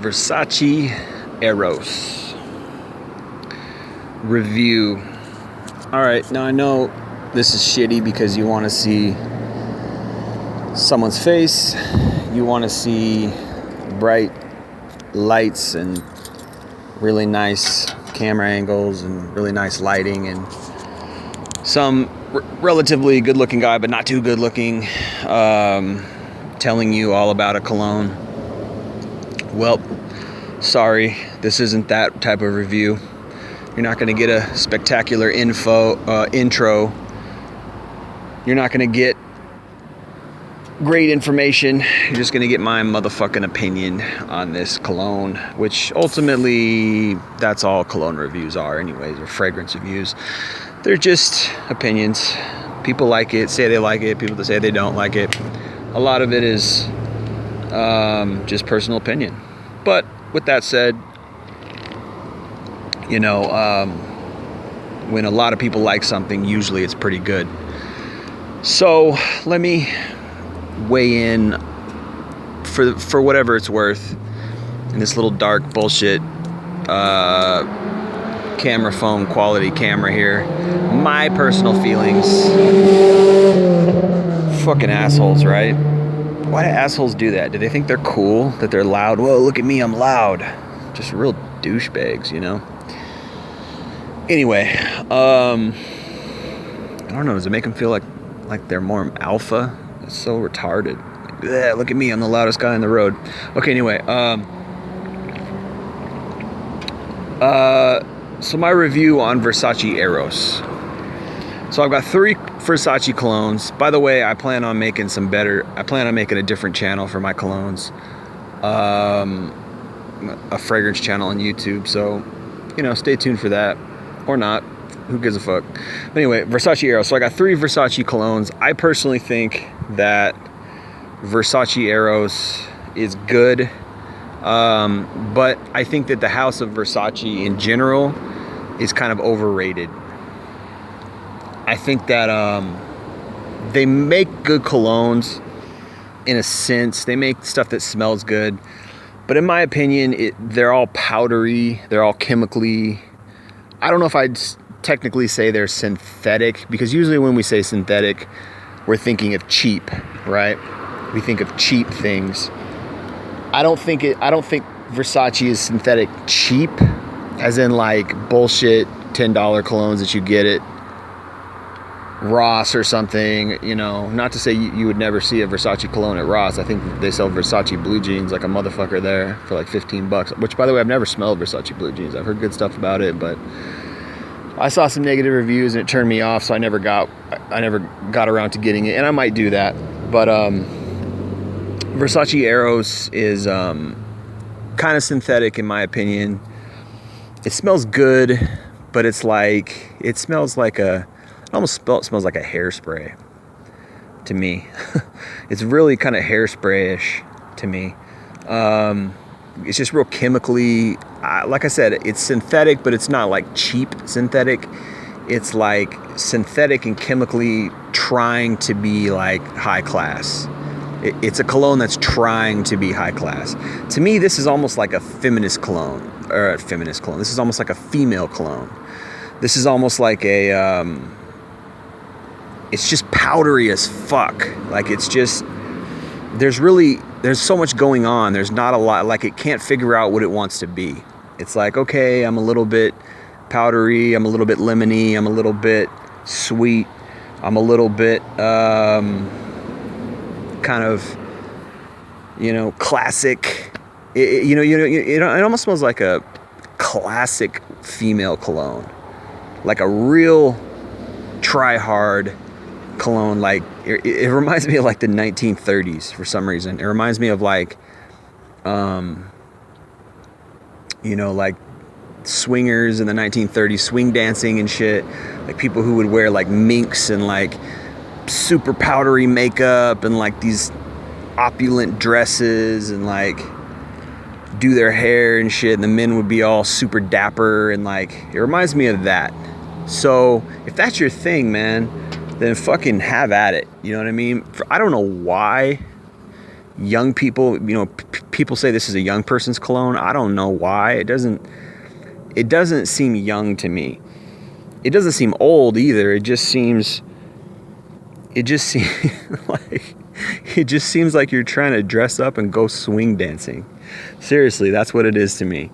Versace Eros review. All right, now I know this is shitty because you want to see someone's face, you want to see bright lights and really nice camera angles and really nice lighting and some relatively good looking guy but not too good looking telling you all about a cologne. Well, sorry, this isn't that type of review. You're not going to get a spectacular intro. You're not going to get great information. You're just going to get my motherfucking opinion on this cologne, which ultimately that's all cologne reviews are anyways, or fragrance reviews. They're just opinions. People like it, say they like it. People that say they don't like it. A lot of it is just personal opinion. But with that said, when a lot of people like something, usually it's pretty good. So let me weigh in for whatever it's worth in this little dark bullshit camera phone quality camera here. My personal feelings. Fucking assholes, right? Why do assholes do that? Do they think they're cool? That they're loud? Whoa, look at me, I'm loud. Just real douchebags, you know? Anyway, I don't know. Does it make them feel like they're more alpha? It's so retarded. Like, look at me, I'm the loudest guy on the road. Okay, anyway. So my review on Versace Eros. So I've got 3 Versace colognes. By the way, I plan on making a different channel for my colognes. A fragrance channel on YouTube. So, stay tuned for that. Or not. Who gives a fuck? But anyway, Versace Eros. So I got 3 Versace colognes. I personally think that Versace Eros is good. But I think that the house of Versace in general is kind of overrated. I think that they make good colognes in a sense. They make stuff that smells good. But in my opinion, they're all powdery. They're all chemically. I don't know if I'd technically say they're synthetic, because usually when we say synthetic, we're thinking of cheap, right? We think of cheap things. I don't think Versace is synthetic cheap, as in like bullshit $10 colognes that you get at Ross or something, not to say you would never see a Versace cologne at Ross. I think they sell Versace blue jeans like a motherfucker there for like $15, which, by the way, I've never smelled Versace blue jeans. I've heard good stuff about it, but I saw some negative reviews and it turned me off, so I never got around to getting it, and I might do that. But Versace Eros is kind of synthetic in my opinion. It smells good, but it smells like smells like a hairspray to me. It's really kind of hairspray-ish to me. It's just real chemically, like I said, it's synthetic, but it's not like cheap synthetic. It's like synthetic and chemically trying to be like high class. It's a cologne that's trying to be high class. To me, this is almost like a feminist cologne. This is almost like a female cologne. This is almost like a, it's just powdery as fuck. Like, it's just, there's so much going on. There's not a lot, like, it can't figure out what it wants to be. It's like, okay, I'm a little bit powdery, I'm a little bit lemony, I'm a little bit sweet, I'm a little bit, kind of, classic. It almost smells like a classic female cologne, like a real try-hard cologne. Like it reminds me of like the 1930s for some reason. It reminds me of like, like swingers in the 1930s, swing dancing and shit. Like people who would wear like minks and like super powdery makeup and like these opulent dresses and like do their hair and shit, and the men would be all super dapper, and like it reminds me of that. So if that's your thing, man, then fucking have at it. You know what I mean? I don't know why young people, people say this is a young person's cologne. I don't know why. It doesn't seem young to me. It doesn't seem old either. It just seems like you're trying to dress up and go swing dancing. Seriously, that's what it is to me.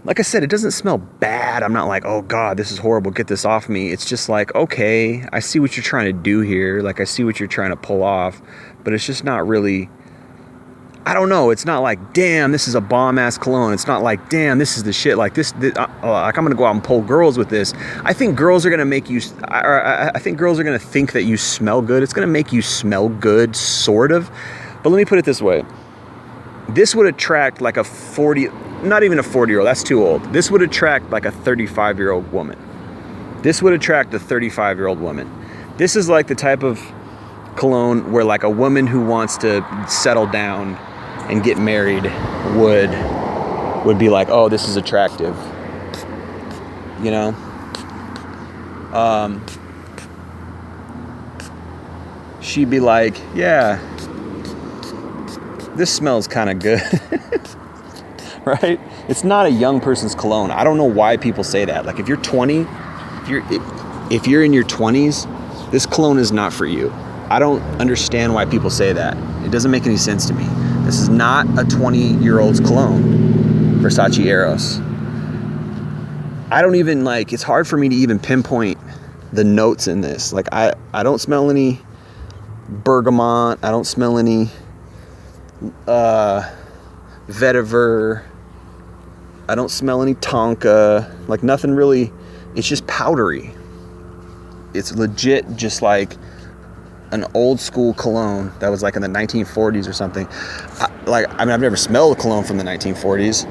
Like I said, it doesn't smell bad. I'm not like, oh God, this is horrible, get this off me. It's just like, okay, I see what you're trying to do here. Like, I see what you're trying to pull off, but it's just not really, I don't know. It's not like, damn, this is a bomb ass cologne. It's not like, damn, this is the shit. Like like I'm gonna go out and pull girls with this. I think girls are gonna make you, I think girls are gonna think that you smell good. It's gonna make you smell good, sort of. But let me put it this way. This would attract like a 40, not even a 40-year-old, that's too old. This would attract like a 35-year-old woman. This would attract a 35-year-old woman. This is like the type of cologne where like a woman who wants to settle down and get married would be like, oh, this is attractive. You know? She'd be like, yeah, this smells kind of good. Right? It's not a young person's cologne. I don't know why people say that. Like, if you're 20, if you're in your 20s, this cologne is not for you. I don't understand why people say that. It doesn't make any sense to me. This is not a 20-year-old's cologne, Versace Eros. I don't even it's hard for me to even pinpoint the notes in this. Like, I don't smell any bergamot. I don't smell any vetiver. I don't smell any tonka. Like, nothing really. It's just powdery. It's legit just like an old school cologne that was like in the 1940s or something. I've never smelled a cologne from the 1940s,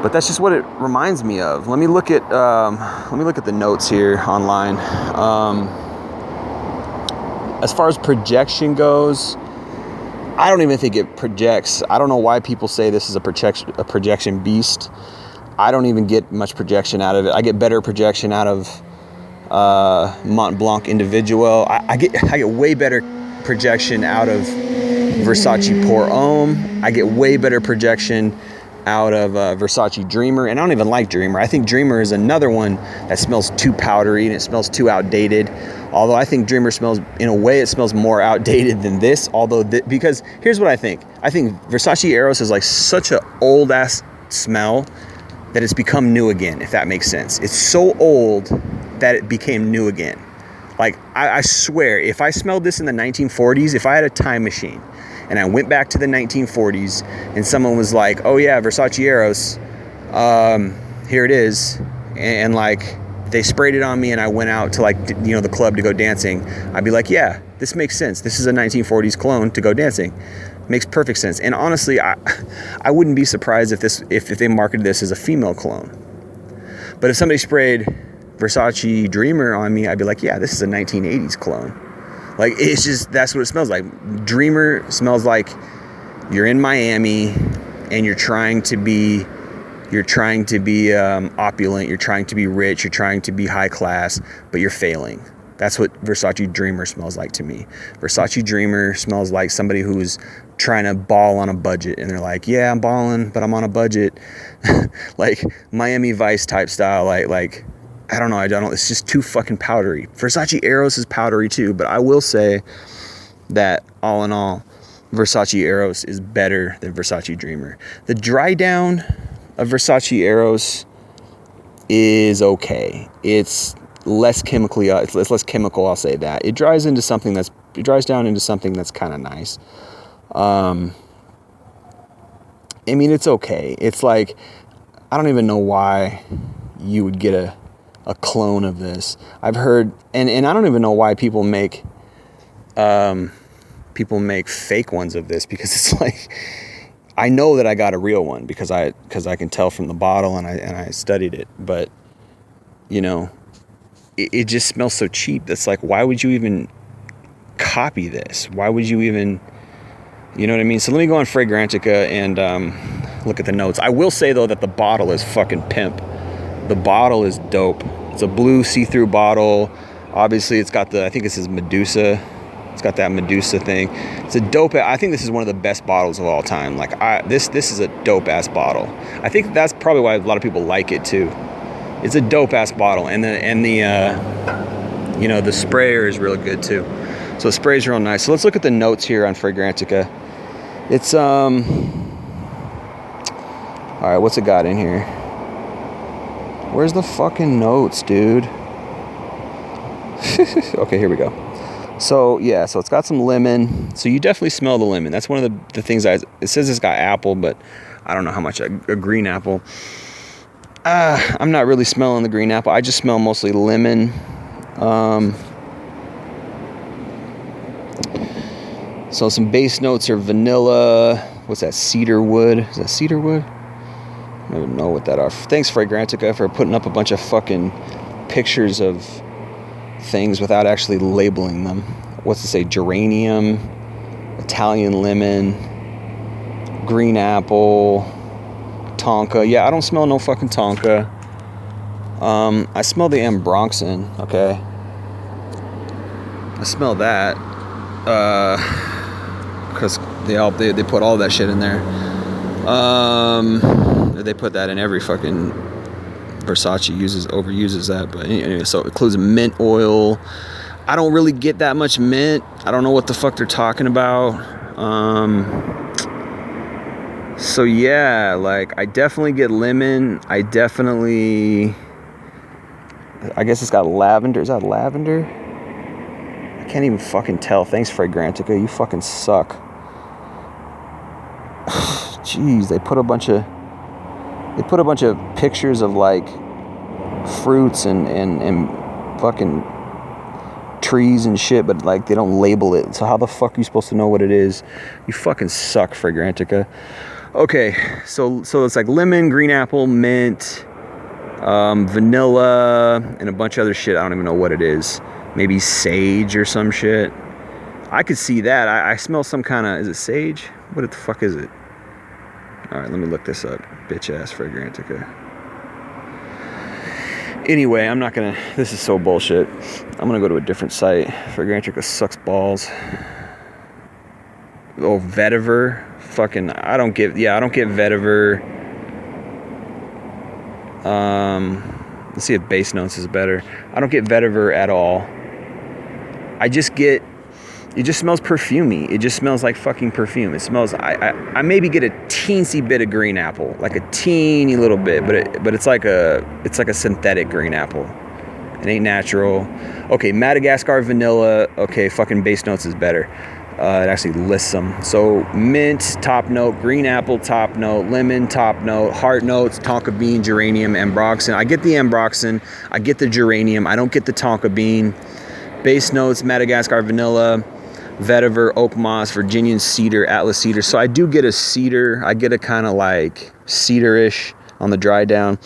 but that's just what it reminds me of. Let me look at the notes here online. As far as projection goes, I don't even think it projects. I don't know why people say this is a projection beast. I don't even get much projection out of it. I get better projection out of Mont Blanc Individual. I get way better projection out of Versace Pour Homme. I get way better projection out of Versace Dreamer, and I don't even like Dreamer. I think Dreamer is another one that smells too powdery and it smells too outdated. Although I think Dreamer smells, in a way, it smells more outdated than this. Because here's what I think. I think Versace Eros is like such an old ass smell that it's become new again, if that makes sense. It's so old that it became new again. Like, I swear, if I smelled this in the 1940s, if I had a time machine and I went back to the 1940s and someone was like, oh yeah, Versace Eros, here it is, and like they sprayed it on me and I went out to the club to go dancing, I'd be like, yeah, this makes sense. This is a 1940s cologne to go dancing. Makes perfect sense. And honestly, I wouldn't be surprised if they marketed this as a female cologne. But if somebody sprayed Versace Dreamer on me, I'd be like, yeah, this is a 1980s cologne. Like, it's just, that's what it smells like. Dreamer smells like you're in Miami and you're trying to be opulent, you're trying to be rich, you're trying to be high class, but you're failing. That's what Versace Dreamer smells like to me. Versace Dreamer smells like somebody who's trying to ball on a budget, and they're like, yeah, I'm balling, but I'm on a budget. Like Miami Vice type style, like I don't know, it's just too fucking powdery. Versace Eros is powdery too, but I will say that all in all, Versace Eros is better than Versace Dreamer. The dry down of Versace Eros is okay. It's less chemically, it's less chemical, I'll say that. It dries down into something that's kind of nice. I mean, it's okay. It's like, I don't even know why you would get a clone of this. I've heard, and I don't even know why people make fake ones of this, because it's like, I know that I got a real one because I can tell from the bottle and I studied it, but it just smells so cheap. That's like, why would you even copy this? Why would you even, you know what I mean? So let me go on Fragrantica and look at the notes. I will say though that the bottle is fucking pimp. The bottle is dope. It's a blue see-through bottle. Obviously it's got I think it says Medusa It's got that Medusa thing. It's a dope. I think this is one of the best bottles of all time. Like this is a dope ass bottle. I think that's probably why a lot of people like it too. It's a dope ass bottle, and the you know, the sprayer is really good too. So the spray's real nice. So let's look at the notes here on Fragrantica. It's all right. What's it got in here? Where's the fucking notes, dude? Okay, here we go. So yeah, so it's got some lemon. So you definitely smell the lemon. That's one of the things it says it's got apple, but I don't know how much a green apple. I'm not really smelling the green apple. I just smell mostly lemon. So some base notes are vanilla. What's that? Cedar wood. Is that cedar wood? I don't even know what that are. Thanks, Fragrantica, for putting up a bunch of fucking pictures of things without actually labeling them. What's it say? Geranium, Italian lemon, green apple, tonka. Yeah, I don't smell no fucking tonka. I smell the ambroxan. Okay, I smell that because they put all that shit in there. They put that in every fucking Versace overuses that, but anyway, so it includes mint oil. I don't really get that much mint. I don't know what the fuck they're talking about. So yeah, like I definitely get lemon. I guess it's got lavender. Is that lavender? I can't even fucking tell. Thanks, Fragrantica. You fucking suck. Jeez, they put a bunch of pictures of like fruits and fucking trees and shit, but like they don't label it. So how the fuck are you supposed to know what it is? You fucking suck, Fragrantica. Okay, so it's like lemon, green apple, mint, vanilla, and a bunch of other shit. I don't even know what it is. Maybe sage or some shit. I could see that. I smell some kind of, is it sage? What the fuck is it? All right, let me look this up. Bitch ass Fragrantica. Anyway, I'm not gonna, this is so bullshit. I'm gonna go to a different site. Fragrantica sucks balls. Oh, vetiver. Fucking, I don't get vetiver. Let's see if base notes is better. I don't get vetiver at all. I just get, it just smells perfumey. It just smells like fucking perfume. It smells, I maybe get a teensy bit of green apple, like a teeny little bit, but it's like a synthetic green apple. It ain't natural. Okay, Madagascar vanilla. Okay, fucking base notes is better. It actually lists them. So mint, top note, green apple, top note, lemon, top note, heart notes, tonka bean, geranium, ambroxan. I get the ambroxan. I get the geranium. I don't get the tonka bean. Base notes, Madagascar vanilla, vetiver, oak moss, Virginian cedar, Atlas cedar. So I do get a cedar. I get a kind of like cedar-ish on the dry down.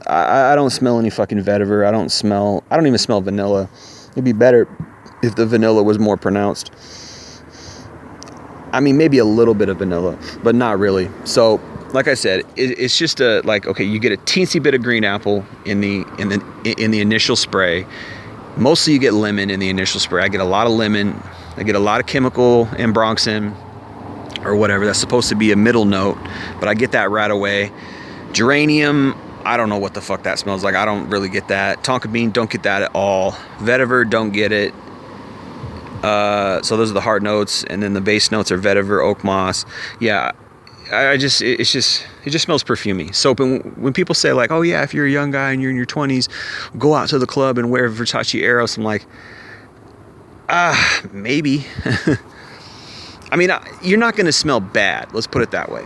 I don't smell any fucking vetiver. I don't even smell vanilla. It'd be better if the vanilla was more pronounced. I mean, maybe a little bit of vanilla, but not really. So, like I said, it's just okay, you get a teensy bit of green apple in the initial spray. Mostly you get lemon in the initial spray. I get a lot of lemon. I get a lot of chemical ambroxan or whatever. That's supposed to be a middle note, but I get that right away. Geranium, I don't know what the fuck that smells like. I don't really get that. Tonka bean, don't get that at all. Vetiver, don't get it. So those are the hard notes, and then the base notes are vetiver, oak moss. Yeah, it just smells perfumey. So when people say like, oh yeah, if you're a young guy and you're in your 20s, go out to the club and wear Versace Eros, I'm like, maybe. I mean, you're not going to smell bad. Let's put it that way.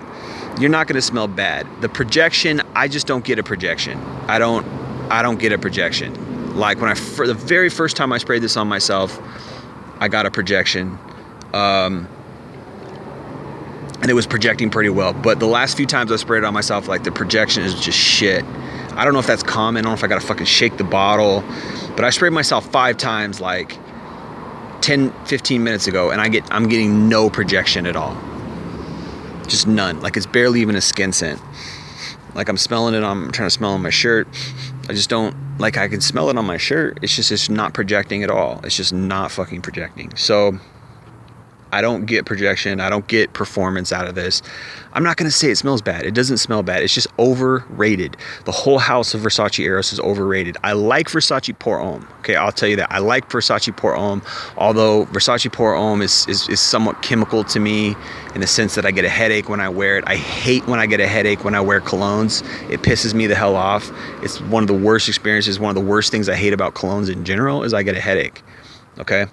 You're not going to smell bad. The projection, I just don't get a projection. I don't get a projection. Like the very first time I sprayed this on myself, I got a projection. And it was projecting pretty well. But the last few times I sprayed it on myself, like the projection is just shit. I don't know if that's common. I don't know if I got to fucking shake the bottle. But I sprayed myself 5 times like 10, 15 minutes ago, and I'm getting no projection at all. Just none. Like it's barely even a skin scent. Like I'm smelling it, I'm trying to smell on my shirt. I just don't like I can smell it on my shirt. It's not projecting at all. It's just not fucking projecting. So I don't get projection. I don't get performance out of this. I'm not going to say it smells bad. It doesn't smell bad. It's just overrated. The whole house of Versace Eros is overrated. I like Versace Pour Homme. Okay, I'll tell you that. I like Versace Pour Homme, although Versace Pour Homme is somewhat chemical to me in the sense that I get a headache when I wear it. I hate when I get a headache when I wear colognes. It pisses me the hell off. It's one of the worst experiences. One of the worst things I hate about colognes in general is I get a headache. Okay?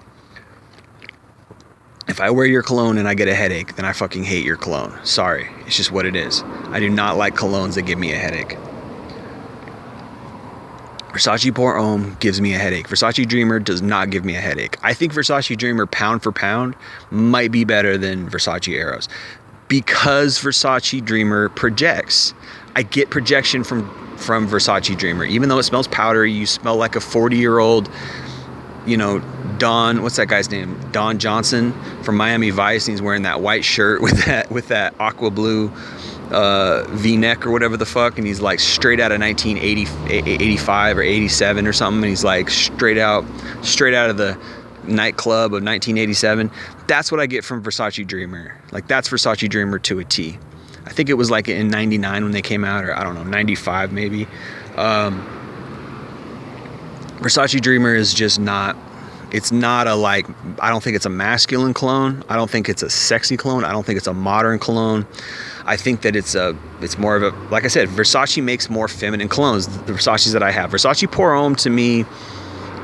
If I wear your cologne and I get a headache, then I fucking hate your cologne. Sorry. It's just what it is. I do not like colognes that give me a headache. Versace Pour Homme gives me a headache. Versace Dreamer does not give me a headache. I think Versace Dreamer, pound for pound, might be better than Versace Eros because Versace Dreamer projects. I get projection from Versace Dreamer. Even though it smells powdery, you smell like a 40-year-old, you know, Don, what's that guy's name? Don Johnson from Miami Vice, and he's wearing that white shirt with that aqua blue V-neck or whatever the fuck, and he's like straight out of 1985 or 87 or something, and he's like straight out of the nightclub of 1987. That's what I get from Versace Dreamer. Like, that's Versace Dreamer to a T. I think it was like in 99 when they came out, or I don't know, 95 maybe. Versace Dreamer is just not, it's not a, like, I don't think it's a masculine cologne. I don't think it's a sexy cologne. I don't think it's a modern cologne. I think that it's more of a, like I said, Versace makes more feminine colognes, the Versaces that I have. Versace Pour Homme to me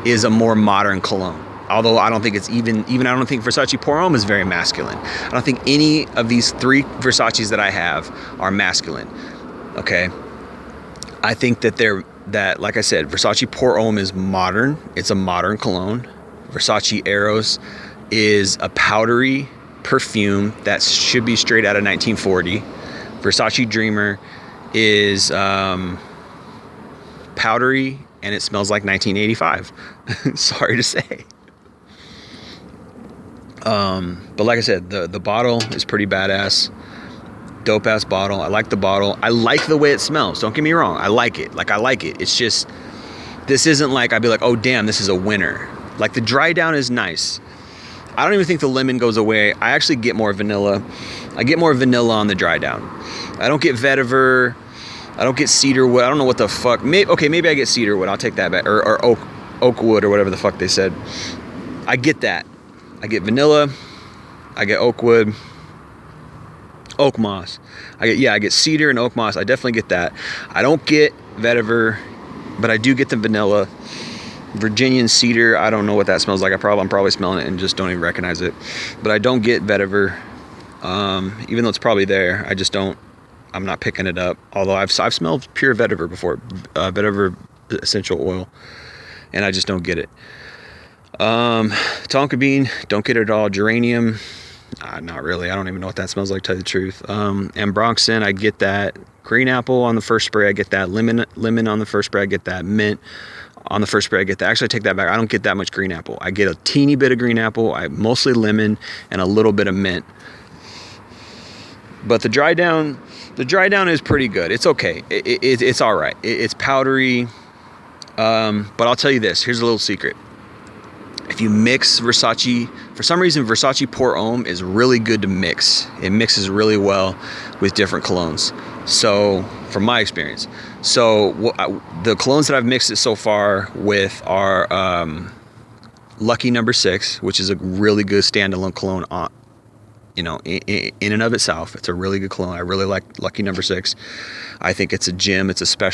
is a more modern cologne. Although I don't think it's even I don't think Versace Pour Homme is very masculine. I don't think any of these three Versaces that I have are masculine. Okay? I think that like I said, Versace Pour Homme is modern. It's a modern cologne. Versace Eros is a powdery perfume that should be straight out of 1940. Versace Dreamer is powdery and it smells like 1985. Sorry to say. But like I said, the bottle is pretty badass. Dope ass bottle. I like the bottle. I like the way it smells. Don't get me wrong. I like it. Like, I like it. It's just, this isn't like I'd be like, oh damn, this is a winner. Like, the dry down is nice. I don't even think the lemon goes away. I actually get more vanilla. I get more vanilla on the dry down. I don't get vetiver. I don't get cedarwood. I don't know what the fuck. Maybe I get cedarwood. I'll take that back. Or oak wood or whatever the fuck they said. I get that. I get vanilla. I get oak wood. Oak moss. I get cedar and oak moss. I definitely get that. I don't get vetiver, but I do get the vanilla. Virginian cedar, I don't know what that smells like. I'm probably smelling it and just don't even recognize it. But I don't get vetiver, even though it's probably there. I'm not picking it up. Although I've smelled pure vetiver before, vetiver essential oil, and I just don't get it. Tonka bean, don't get it at all. Geranium, not really. I don't even know what that smells like, to tell you the truth. And Bronxen, I get that. Green apple on the first spray, I get that. Lemon on the first spray, I get that. Mint on the first spray, I get that. Actually, I take that back. I don't get that much green apple. I get a teeny bit of green apple. Mostly lemon and a little bit of mint. But the dry down is pretty good. It's okay. It's all right. It's powdery. But I'll tell you this. Here's a little secret. If you mix Versace, for some reason, Versace Pour Homme is really good to mix. It mixes really well with different colognes. So, from my experience. So, the colognes that I've mixed it so far with are Lucky No. 6, which is a really good standalone cologne in and of itself. It's a really good cologne. I really like Lucky No. 6. I think it's a gem. It's a special